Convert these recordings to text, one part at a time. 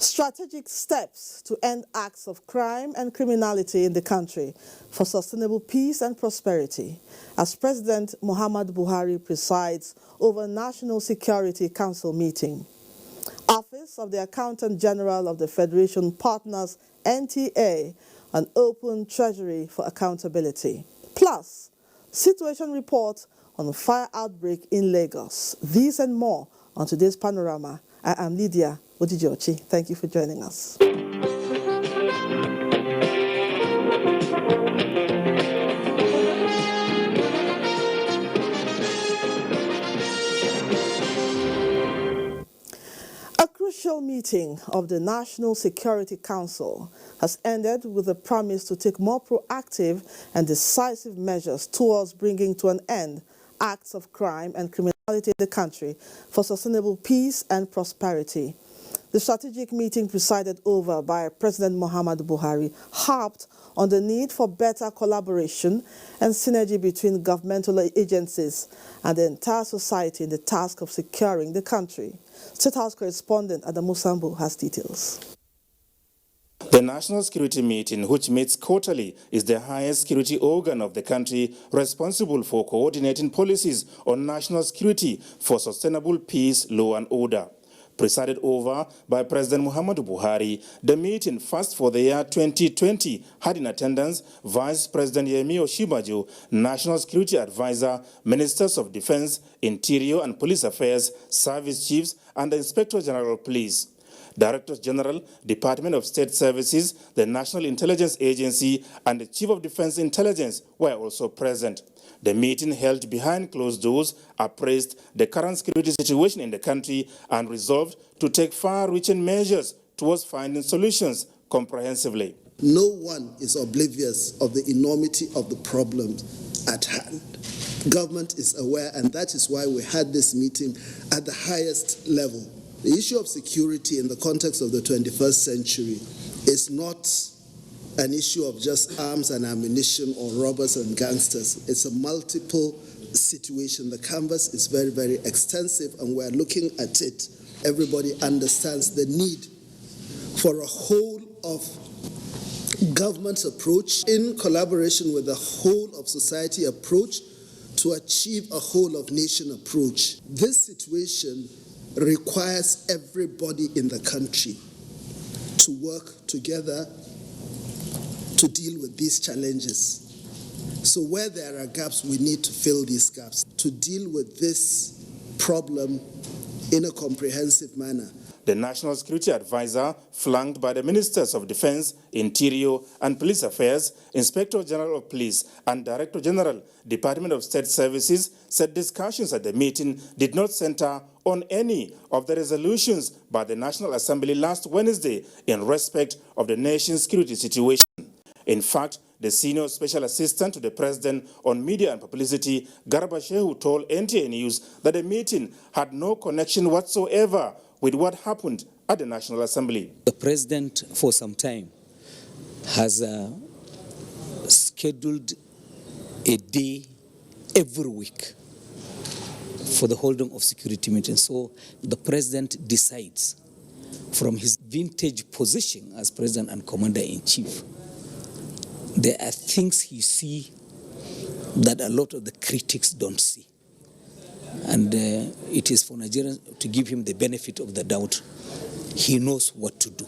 Strategic steps to end acts of crime and criminality in the country for sustainable peace and prosperity, as President Muhammadu Buhari presides over National Security Council meeting. Office of the Accountant General of the Federation partners NTA an open treasury for accountability. Plus, situation report on the fire outbreak in Lagos. These and more on today's Panorama. I am Lydia Odijochi. Thank you for joining us. A crucial meeting of the National Security Council has ended with a promise to take more proactive and decisive measures towards bringing to an end acts of crime and criminality in the country for sustainable peace and prosperity. The strategic meeting presided over by President Muhammadu Buhari harped on the need for better collaboration and synergy between governmental agencies and the entire society in the task of securing the country. State House correspondent Adamu Sambu has details. The National Security Meeting, which meets quarterly, is the highest security organ of the country responsible for coordinating policies on national security for sustainable peace, law and order. Presided over by President Muhammadu Buhari, the meeting, first for the year 2020, had in attendance Vice President Yemi Osinbajo, National Security Advisor, Ministers of Defense, Interior and Police Affairs, Service Chiefs, and the Inspector General of Police. Directors General, Department of State Services, the National Intelligence Agency, and the Chief of Defense Intelligence were also present. The meeting, held behind closed doors, appraised the current security situation in the country and resolved to take far-reaching measures towards finding solutions comprehensively. No one is oblivious of the enormity of the problems at hand. Government is aware, and that is why we had this meeting at the highest level. The issue of security in the context of the 21st century is not an issue of just arms and ammunition or robbers and gangsters. It's a multiple situation. The canvas is very, very extensive, and we're looking at it. Everybody understands the need for a whole of government approach in collaboration with the whole of society approach to achieve a whole of nation approach. This situation requires everybody in the country to work together to deal with these challenges. So where there are gaps, we need to fill these gaps to deal with this problem in a comprehensive manner. The National Security Advisor, flanked by the Ministers of Defense, Interior and Police Affairs, Inspector General of Police and Director General, Department of State Services, said discussions at the meeting did not center on any of the resolutions by the National Assembly last Wednesday in respect of the nation's security situation. In fact, the Senior Special Assistant to the President on Media and Publicity, Garba Shehu, told NTA News that the meeting had no connection whatsoever with what happened at the National Assembly. The President, for some time, has scheduled a day every week for the holding of security meetings. So the President decides from his vintage position as President and Commander-in-Chief. There are things he sees that a lot of the critics don't see. And it is for Nigerians to give him the benefit of the doubt. He knows what to do.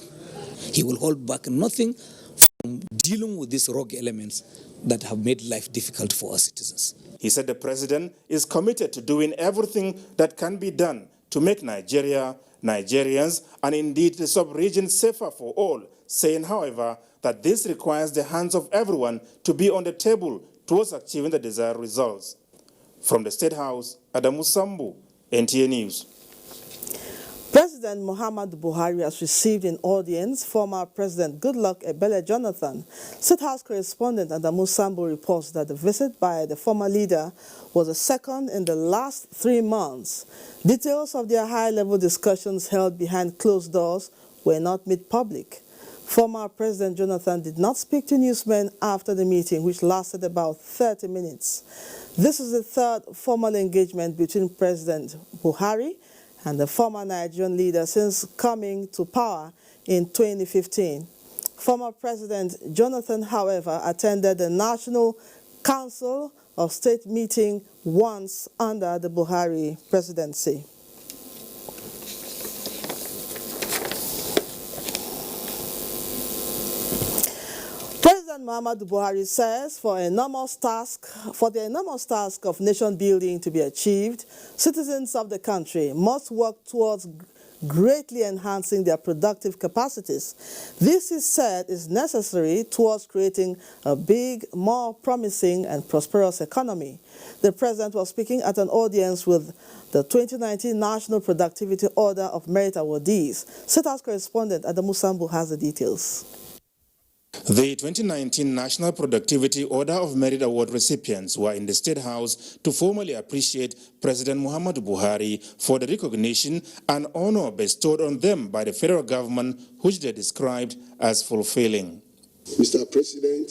He will hold back nothing from dealing with these rogue elements that have made life difficult for our citizens. He said the President is committed to doing everything that can be done to make Nigeria, Nigerians, and indeed the sub-region safer for all, saying, however, that this requires the hands of everyone to be on the table towards achieving the desired results. From the State House, Adamu Sambu, NTA News. President Muhammadu Buhari has received in audience former President Goodluck Ebele Jonathan. State House correspondent Adamu Sambu reports that the visit by the former leader was the second in the last 3 months. Details of their high-level discussions held behind closed doors were not made public. Former President Jonathan did not speak to newsmen after the meeting, which lasted about 30 minutes. This is the third formal engagement between President Buhari and the former Nigerian leader since coming to power in 2015. Former President Jonathan, however, attended the National Council of State meeting once under the Buhari presidency. President Muhammadu Buhari says for the enormous task of nation building to be achieved, citizens of the country must work towards greatly enhancing their productive capacities. This, he said, is necessary towards creating a big, more promising and prosperous economy. The president was speaking at an audience with the 2019 National Productivity Order of Merit awardees. State House correspondent Adamu Sambu has the details. The 2019 National Productivity Order of Merit Award recipients were in the State House to formally appreciate President Muhammadu Buhari for the recognition and honor bestowed on them by the federal government, which they described as fulfilling. Mr. President,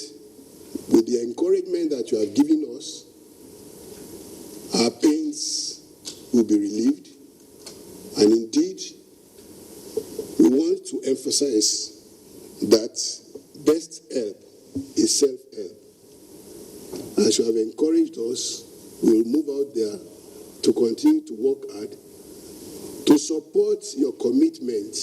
with the encouragement that you have given us, our pains will be relieved. And indeed, we want to emphasize that best help is self-help. As you have encouraged us, we will move out there to continue to work hard to support your commitment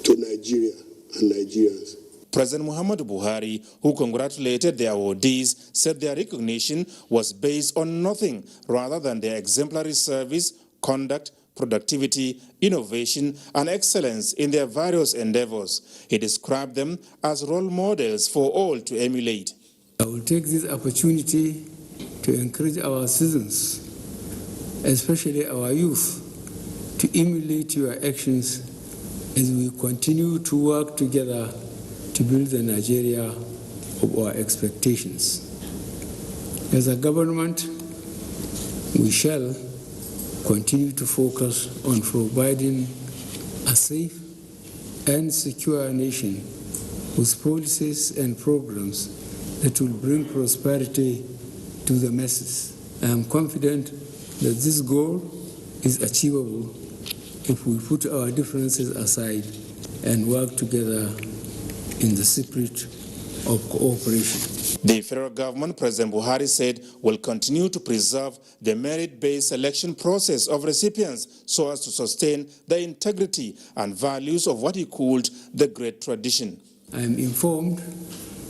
to Nigeria and Nigerians. President Muhammadu Buhari, who congratulated the awardees, said their recognition was based on nothing rather than their exemplary service, conduct, productivity, innovation, and excellence in their various endeavors. He described them as role models for all to emulate. I will take this opportunity to encourage our citizens, especially our youth, to emulate your actions as we continue to work together to build the Nigeria of our expectations. As a government, we shall continue to focus on providing a safe and secure nation with policies and programs that will bring prosperity to the masses. I am confident that this goal is achievable if we put our differences aside and work together in the spirit of cooperation. The federal government, President Buhari said, will continue to preserve the merit-based selection process of recipients so as to sustain the integrity and values of what he called the great tradition. I am informed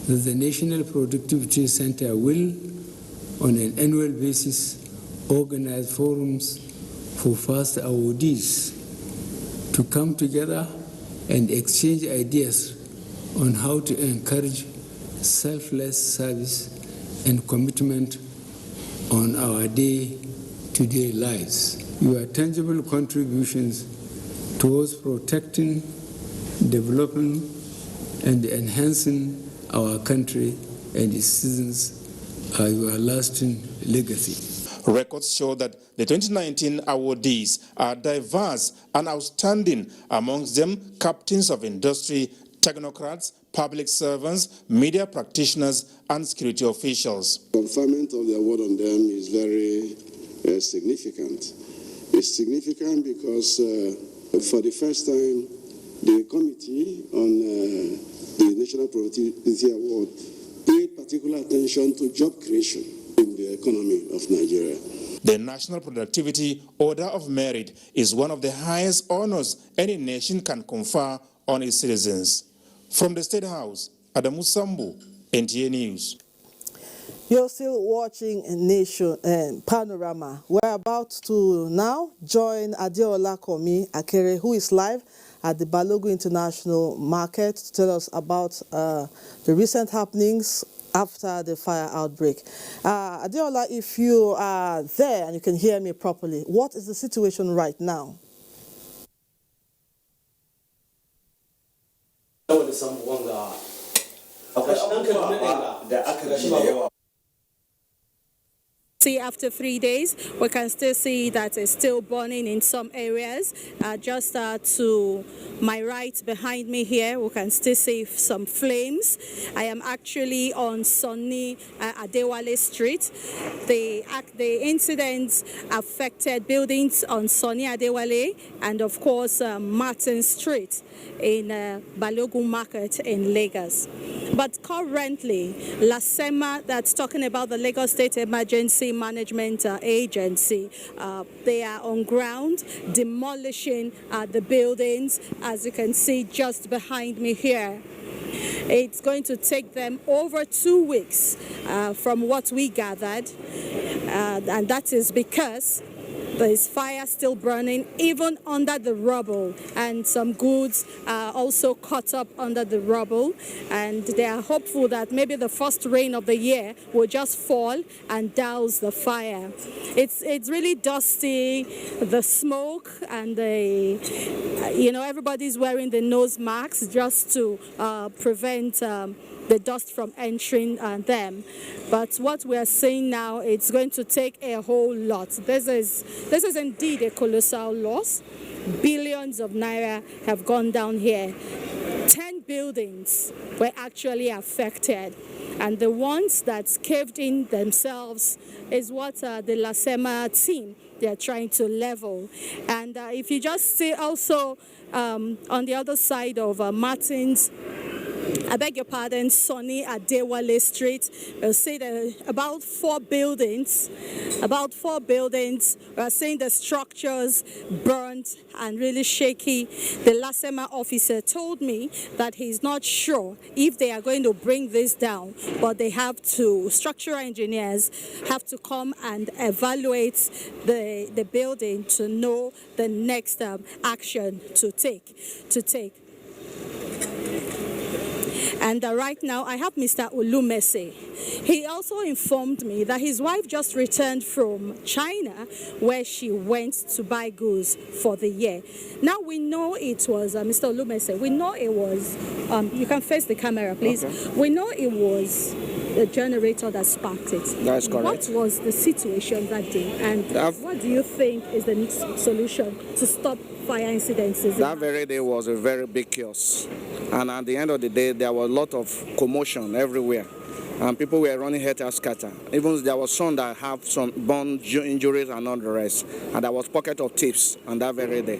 that the National Productivity Center will, on an annual basis, organize forums for first awardees to come together and exchange ideas on how to encourage selfless service and commitment on our day-to-day lives. Your tangible contributions towards protecting, developing, and enhancing our country and its citizens are your lasting legacy. Records show that the 2019 awardees are diverse and outstanding, amongst them captains of industry, technocrats, public servants, media practitioners, and security officials. Conferment of the award on them is very significant. It's significant because for the first time, the Committee on the National Productivity Award paid particular attention to job creation in the economy of Nigeria. The National Productivity Order of Merit is one of the highest honors any nation can confer on its citizens. From the State House, Adamu Sambu, NTA News. You're still watching Panorama. We're about to now join Adeola Komi Akere, who is live at the Balogun International Market to tell us about the recent happenings after the fire outbreak. Adeola, if you are there and you can hear me properly, what is the situation right now? See, after 3 days, we can still see that it's still burning in some areas. Just to my right behind me here, we can still see some flames. I am actually on Sunny Adewale Street. The incidents affected buildings on Sunny Adewale and, of course, Martin Street in Balogun Market in Lagos. But currently, LASEMA, that's talking about the Lagos State Emergency Management Agency, they are on ground demolishing the buildings, as you can see just behind me here. It's going to take them over 2 weeks from what we gathered, and that is because there's fire still burning even under the rubble, and some goods are also caught up under the rubble, and they are hopeful that maybe the first rain of the year will just fall and douse the fire. It's really dusty, the smoke, and everybody's wearing the nose masks just to prevent the dust from entering them. But what we are seeing now, it's going to take a whole lot. This is indeed a colossal loss. Billions of naira have gone down here. 10 buildings were actually affected, and the ones that caved in themselves is what the LASEMA team, they are trying to level. And if you just see also on the other side of Martin's, I beg your pardon, Sunny Adewale Street, we'll see about four buildings. We're seeing the structures burnt and really shaky. The LASEMA officer told me that he's not sure if they are going to bring this down, but they have to, structural engineers have to come and evaluate the building to know the next action to take. And right now, I have Mr. Olumese. He also informed me that his wife just returned from China, where she went to buy goods for the year. Now, we know it was, Mr. Olumese, we know it was, you can face the camera, please. Okay. We know it was the generator that sparked it. That's correct. What was the situation that day? And what do you think is the solution to stop fire incidences? That very day was a very big chaos. And at the end of the day, there was a lot of commotion everywhere. And people were running helter-skelter. Even there was some that have some burn injuries and all the rest. And there was pocket of tips on that very day.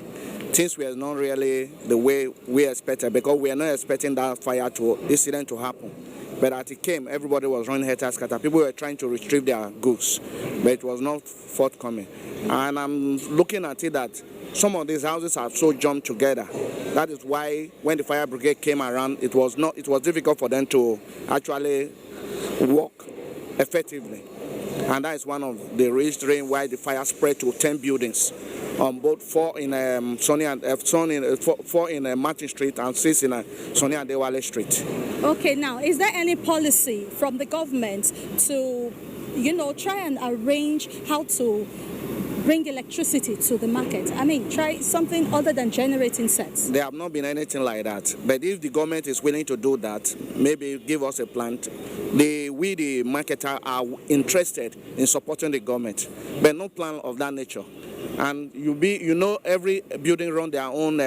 Things were not really the way we expected, because we were not expecting that incident to happen. But as it came, everybody was running helter-skelter. People were trying to retrieve their goods, but it was not forthcoming. And I'm looking at it that some of these houses are so jumped together. That is why when the fire brigade came around, it was difficult for them to actually work effectively. And that is one of the reasons why the fire spread to 10 buildings, on both 4 in Martin Street and 6 in Sunny Adewale Street. Okay, now, is there any policy from the government to, try and arrange how to bring electricity to the market? I mean, try something other than generating sets. There have not been anything like that. But if the government is willing to do that, maybe give us a plant. We, the marketer, are interested in supporting the government, but no plan of that nature. And every building run their own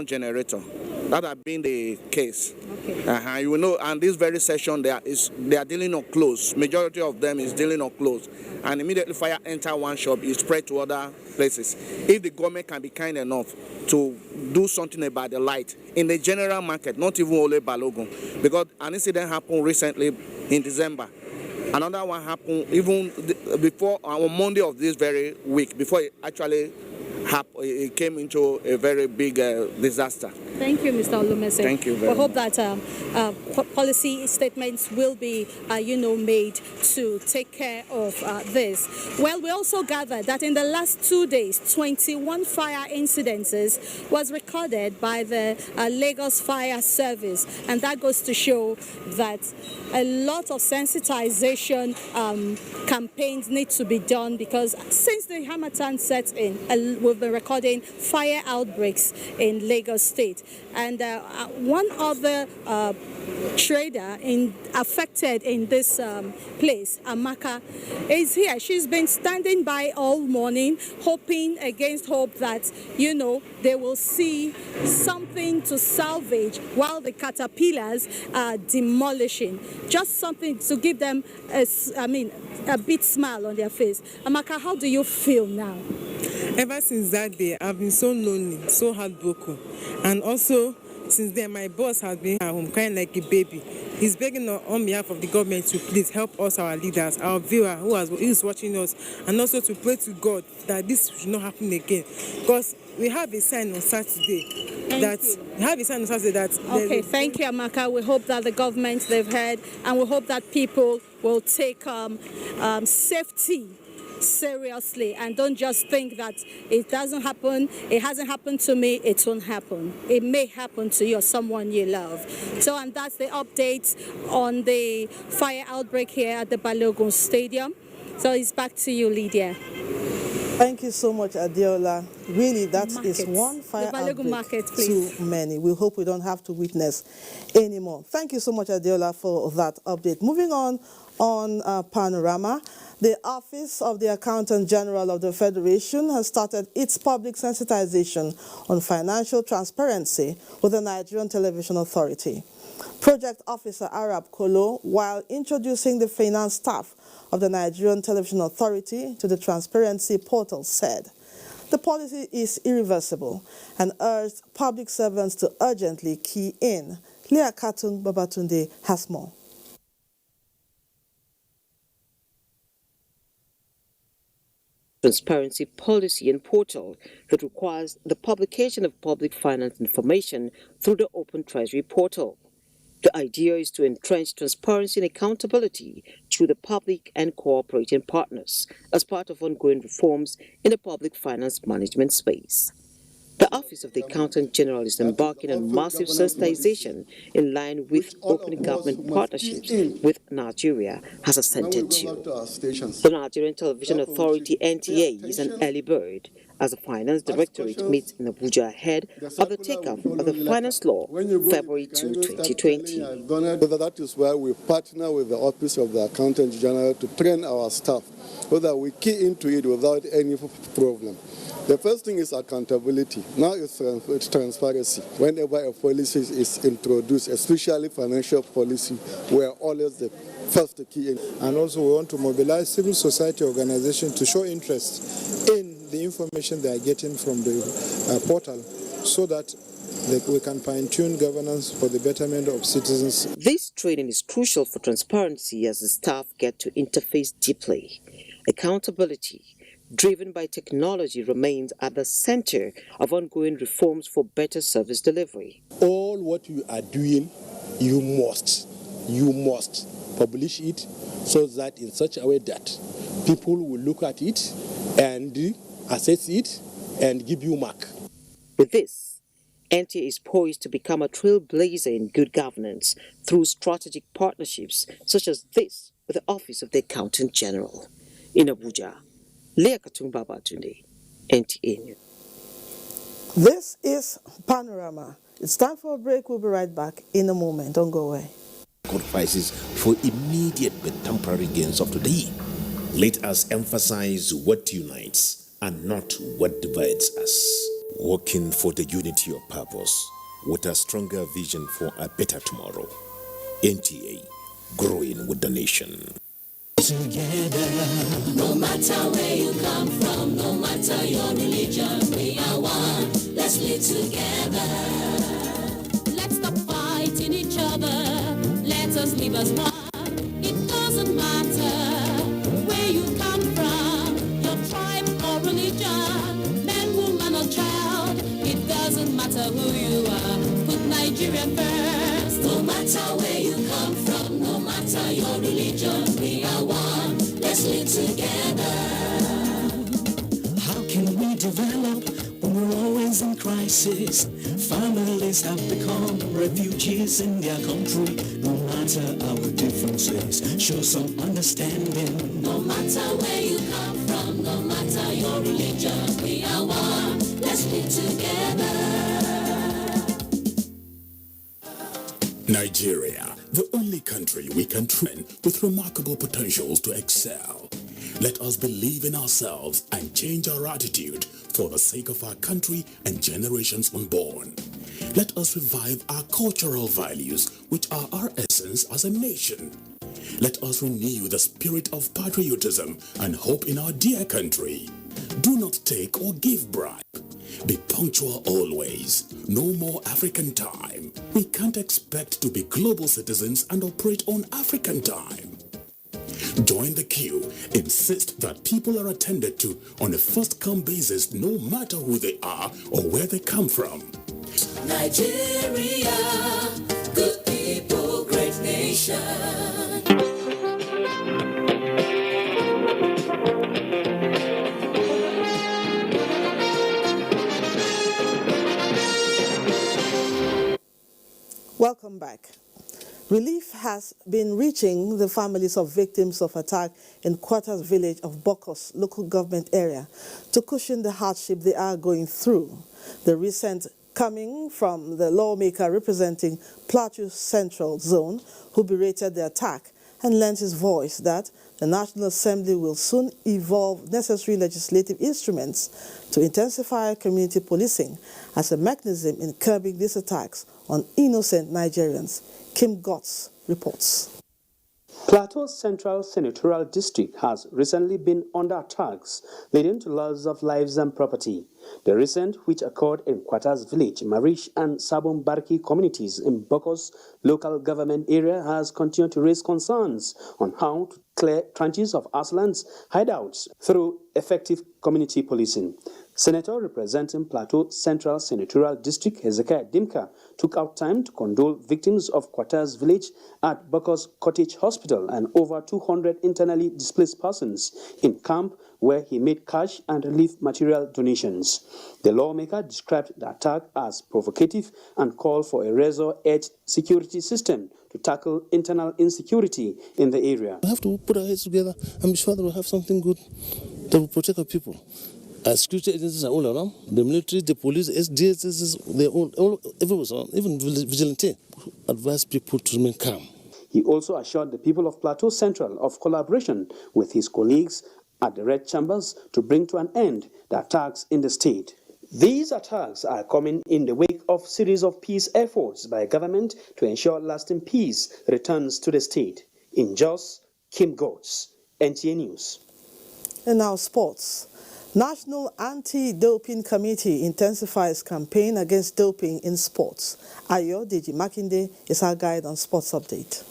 generator. That has been the case. Okay. And this very session, they are dealing on clothes. Majority of them is dealing on clothes. And immediately fire enter one shop, it spread to other places. If the government can be kind enough to do something about the light in the general market, not even only Balogun, because an incident happened recently in December. Another one happened even before, on Monday of this very week, before it actually happened, it came into a very big disaster. Thank you, Mr. Olumese. Thank you very much. We hope that policy statements will be, made to take care of this. Well, we also gathered that in the last 2 days, 21 fire incidences was recorded by the Lagos Fire Service, and that goes to show that a lot of sensitization campaigns need to be done, because since the Harmattan set in, we've we've been recording fire outbreaks in Lagos State. And one other trader affected in this place, Amaka, is here. She's been standing by all morning, hoping against hope that, you know, they will see something to salvage while the caterpillars are demolishing. Just something to give them a bit smile on their face. Amaka, how do you feel now? Ever since that day, I've been so lonely, so heartbroken. And also, since then, my boss has been at home crying like a baby. He's begging on behalf of the government to please help us, our leaders, our viewer who is watching us, and also to pray to God that this should not happen again. Because we have a sign on Saturday Okay, thank you, Amaka. We hope that the government, they've heard, and we hope that people will take safety seriously and don't just think that it doesn't happen, it hasn't happened to me, it won't happen. It may happen to you or someone you love. So, and that's the update on the fire outbreak here at the Balogun Stadium. So it's back to you, Lydia. Thank you so much, Adeola. Really, that is one fire outbreak too many. We hope we don't have to witness anymore. Thank you so much, Adeola, for that update. Moving on Panorama, the Office of the Accountant General of the Federation has started its public sensitization on financial transparency with the Nigerian Television Authority. Project Officer Arab Kolo, while introducing the finance staff of the Nigerian Television Authority to the transparency portal, said the policy is irreversible and urged public servants to urgently key in. Leah Katun Babatunde has more. Transparency policy and portal that requires the publication of public finance information through the Open Treasury portal. The idea is to entrench transparency and accountability to the public and cooperating partners as part of ongoing reforms in the public finance management space. The Office of the Accountant General is embarking on massive sensitization in line with open government partnerships with Nigeria has assented to. The Nigerian Television Authority (NTA) is an early bird as the Finance Directorate meets in Abuja ahead of the take-up of the Finance Law, February 2, 2020. That is why we partner with the Office of the Accountant General to train our staff so that we key into it without any problem. The first thing is accountability. Now it's transparency. Whenever a policy is introduced, especially financial policy, we are always the first to key in. And also we want to mobilize civil society organizations to show interest in the information they are getting from the portal so that we can fine-tune governance for the betterment of citizens. This training is crucial for transparency as the staff get to interface deeply. Accountability, driven by technology, remains at the center of ongoing reforms for better service delivery. All what you are doing, you must publish it so that in such a way that people will look at it and assess it and give you mark. With this, NTA is poised to become a trailblazer in good governance through strategic partnerships such as this with the Office of the Accountant General. In Abuja, Leah Katumba Babatunde, NTA News. This is Panorama. It's time for a break. We'll be right back in a moment. Don't go away. Sacrifices for immediate but temporary gains of today. Let us emphasize what unites and not what divides us. Working for the unity of purpose with a stronger vision for a better tomorrow. NTA, growing with the nation. Together, no matter where you come from, no matter your religion, we are one. Let's live together. Let's stop fighting each other. Let us live as one. It doesn't matter where you come from, your tribe or religion, man, woman or child. It doesn't matter who you are. Put Nigeria first. No matter where you come from, no matter your religion, we are one. Let's live together. How can we develop when we're always in crisis? Families have become refugees in their country. No matter matter our differences, show some understanding. No matter where you come from, no matter your religion, we are one. Let's live together. Nigeria, the only country we can train with remarkable potentials to excel. Let us believe in ourselves and change our attitude for the sake of our country and generations unborn. Let us revive our cultural values, which are our essence as a nation. Let us renew the spirit of patriotism and hope in our dear country. Do not take or give bribe. Be punctual always. No more African time. We can't expect to be global citizens and operate on African time. Join the queue. Insist that people are attended to on a first-come basis, no matter who they are or where they come from. Nigeria, good people, great nation. Welcome back. Relief has been reaching the families of victims of attack in Quarters village of Bokos local government area to cushion the hardship they are going through. The recent coming from the lawmaker representing Plateau Central Zone, who berated the attack and lent his voice that the National Assembly will soon evolve necessary legislative instruments to intensify community policing as a mechanism in curbing these attacks on innocent Nigerians. Kim Gotts reports. Plateau Central Senatorial District has recently been under attacks, leading to loss of lives and property. The recent, which occurred in Quarters Village, Marish and Sabon Barki communities in Bokos local government area, has continued to raise concerns on how to clear trenches of Aslan's hideouts through effective community policing. Senator representing Plateau Central Senatorial District, Hezekiah Dimka, took out time to condole victims of Quarters Village at Bokos Cottage Hospital and over 200 internally displaced persons in camp, where he made cash and relief material donations. The lawmaker described the attack as provocative and called for a razor-edged security system to tackle internal insecurity in the area. We have to put our heads together and be sure that we have something good that will protect our people. Our security agencies are all around. The military, the police, SDSS, they're all everywhere, even vigilante. Advise people to remain calm. He also assured the people of Plateau Central of collaboration with his colleagues at the Red Chambers to bring to an end the attacks in the state. These attacks are coming in the wake of a series of peace efforts by government to ensure lasting peace returns to the state. In Jos, Kim Gotts, NTA News. And now sports. National Anti-Doping Committee intensifies campaign against doping in sports. Ayo Deji Makinde is our guide on sports update.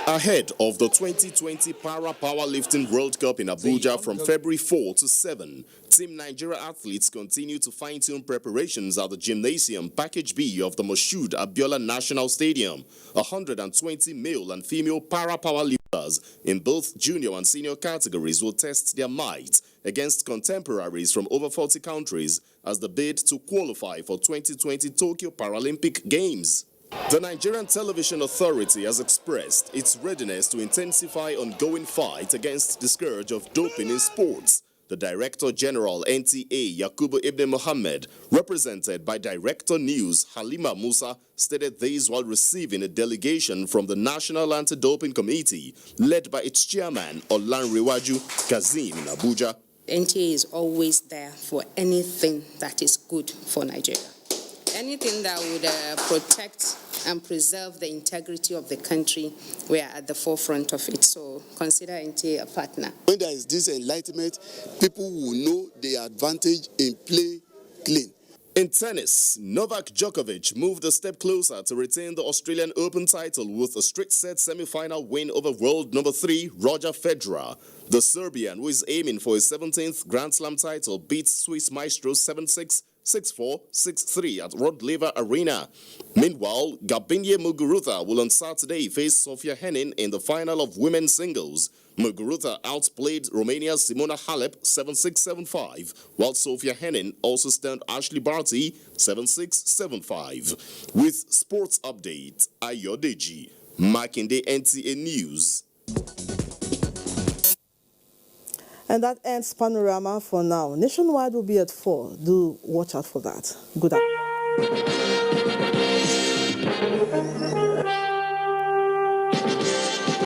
Ahead of the 2020 Para Powerlifting World Cup in Abuja from February 4 to 7, Team Nigeria athletes continue to fine-tune preparations at the Gymnasium Package B of the Moshood Abiola National Stadium. 120 male and female para powerlifters in both junior and senior categories will test their might against contemporaries from over 40 countries as the bid to qualify for 2020 Tokyo Paralympic Games. The Nigerian Television Authority has expressed its readiness to intensify ongoing fight against the scourge of doping in sports. The Director General NTA Yakubu Ibn Mohammed, represented by Director News Halima Musa, stated this while receiving a delegation from the National Anti-Doping Committee, led by its chairman Olanrewaju Kazim in Abuja. NTA is always there for anything that is good for Nigeria. Anything that would protect and preserve the integrity of the country, we are at the forefront of it. So consider NTA a partner. When there is this enlightenment, people will know the advantage in play clean. In tennis, Novak Djokovic moved a step closer to retain the Australian Open title with a straight-set semi-final win over world number 3 Roger Federer. The Serbian, who is aiming for his 17th Grand Slam title, beat Swiss maestro 7-6, 6463 at Rod Laver Arena. Meanwhile, Gabinye Muguruza will on Saturday face Sofia Henin in the final of women's singles. Muguruza outplayed Romania's Simona Halep 7-6, 7-5, while Sofia Henin also stunned Ashley Barty 7-6, 7-5. With sports update, Ayodeji, Makinde NTA News. And that ends Panorama for now. Nationwide will be at 4. Do watch out for that. Good afternoon.